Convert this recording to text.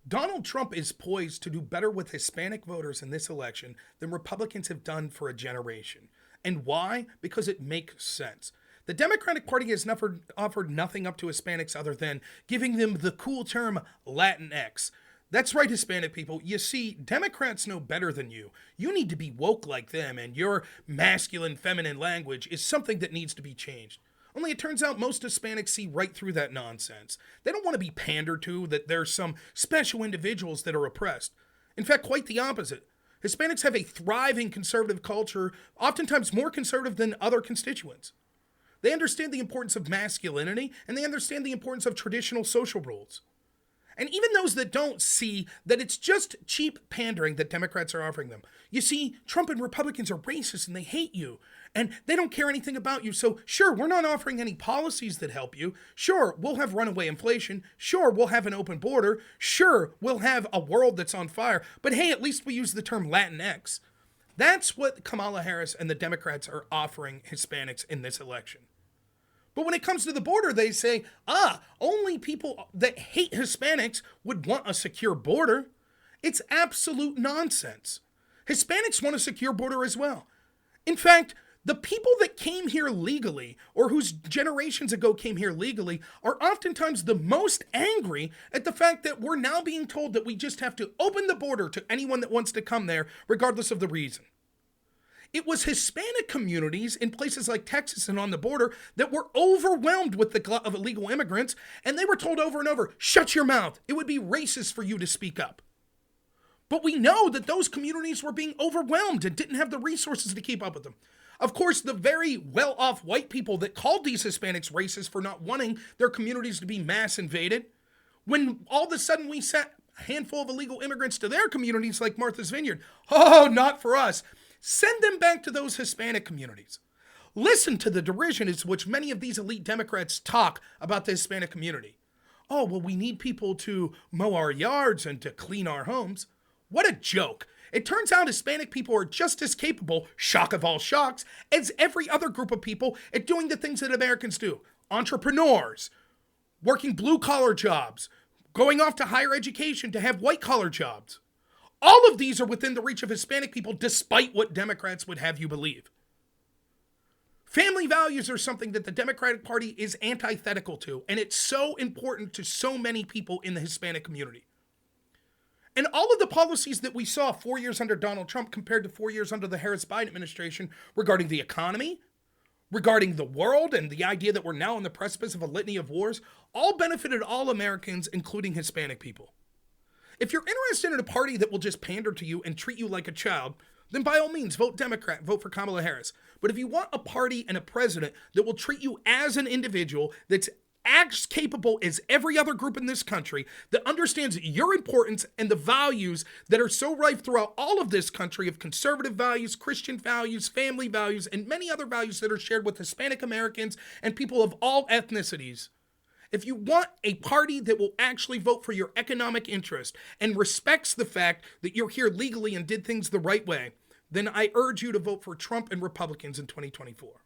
Donald Trump is poised to do better with Hispanic voters in this election than Republicans have done for a generation. And why? Because it makes sense. The Democratic Party has never offered nothing up to Hispanics other than giving them the cool term Latinx. That's right, Hispanic people. You see, Democrats know better than you. You need to be woke like them, and your masculine, feminine language is something that needs to be changed. Only it turns out most Hispanics see right through that nonsense. They don't want to be pandered to, that there's some special individuals that are oppressed. In fact, quite the opposite. Hispanics have a thriving conservative culture, oftentimes more conservative than other constituents. They understand the importance of masculinity, and they understand the importance of traditional social roles. And even those that don't see that it's just cheap pandering that Democrats are offering them. You see, Trump and Republicans are racist and they hate you. And they don't care anything about you. So sure, we're not offering any policies that help you. Sure, we'll have runaway inflation. Sure, we'll have an open border. Sure, we'll have a world that's on fire. But hey, at least we use the term Latinx. That's what Kamala Harris and the Democrats are offering Hispanics in this election. But when it comes to the border, they say, only people that hate Hispanics would want a secure border. It's absolute nonsense. Hispanics want a secure border as well. In fact, the people that came here legally, or whose generations ago came here legally, are oftentimes the most angry at the fact that we're now being told that we just have to open the border to anyone that wants to come there, regardless of the reason. It was Hispanic communities in places like Texas and on the border that were overwhelmed with the glut of illegal immigrants, and they were told over and over, shut your mouth. It would be racist for you to speak up. But we know that those communities were being overwhelmed and didn't have the resources to keep up with them. Of course, the very well-off white people that called these Hispanics racist for not wanting their communities to be mass invaded, when all of a sudden we sent a handful of illegal immigrants to their communities like Martha's Vineyard, oh, not for us. Send them back to those Hispanic communities. Listen to the derision as which many of these elite Democrats talk about the Hispanic community. Oh, well, we need people to mow our yards and to clean our homes. What a joke. It turns out Hispanic people are just as capable, shock of all shocks, as every other group of people at doing the things that Americans do. Entrepreneurs, working blue-collar jobs, going off to higher education to have white-collar jobs. All of these are within the reach of Hispanic people, despite what Democrats would have you believe. Family values are something that the Democratic Party is antithetical to, and it's so important to so many people in the Hispanic community. And all of the policies that we saw 4 years under Donald Trump compared to 4 years under the Harris-Biden administration regarding the economy, regarding the world, and the idea that we're now on the precipice of a litany of wars, all benefited all Americans, including Hispanic people. If you're interested in a party that will just pander to you and treat you like a child, then by all means, vote Democrat, vote for Kamala Harris. But if you want a party and a president that will treat you as an individual, that's as capable as every other group in this country, that understands your importance and the values that are so rife throughout all of this country of conservative values, Christian values, family values, and many other values that are shared with Hispanic Americans and people of all ethnicities, if you want a party that will actually vote for your economic interest and respects the fact that you're here legally and did things the right way, then I urge you to vote for Trump and Republicans in 2024.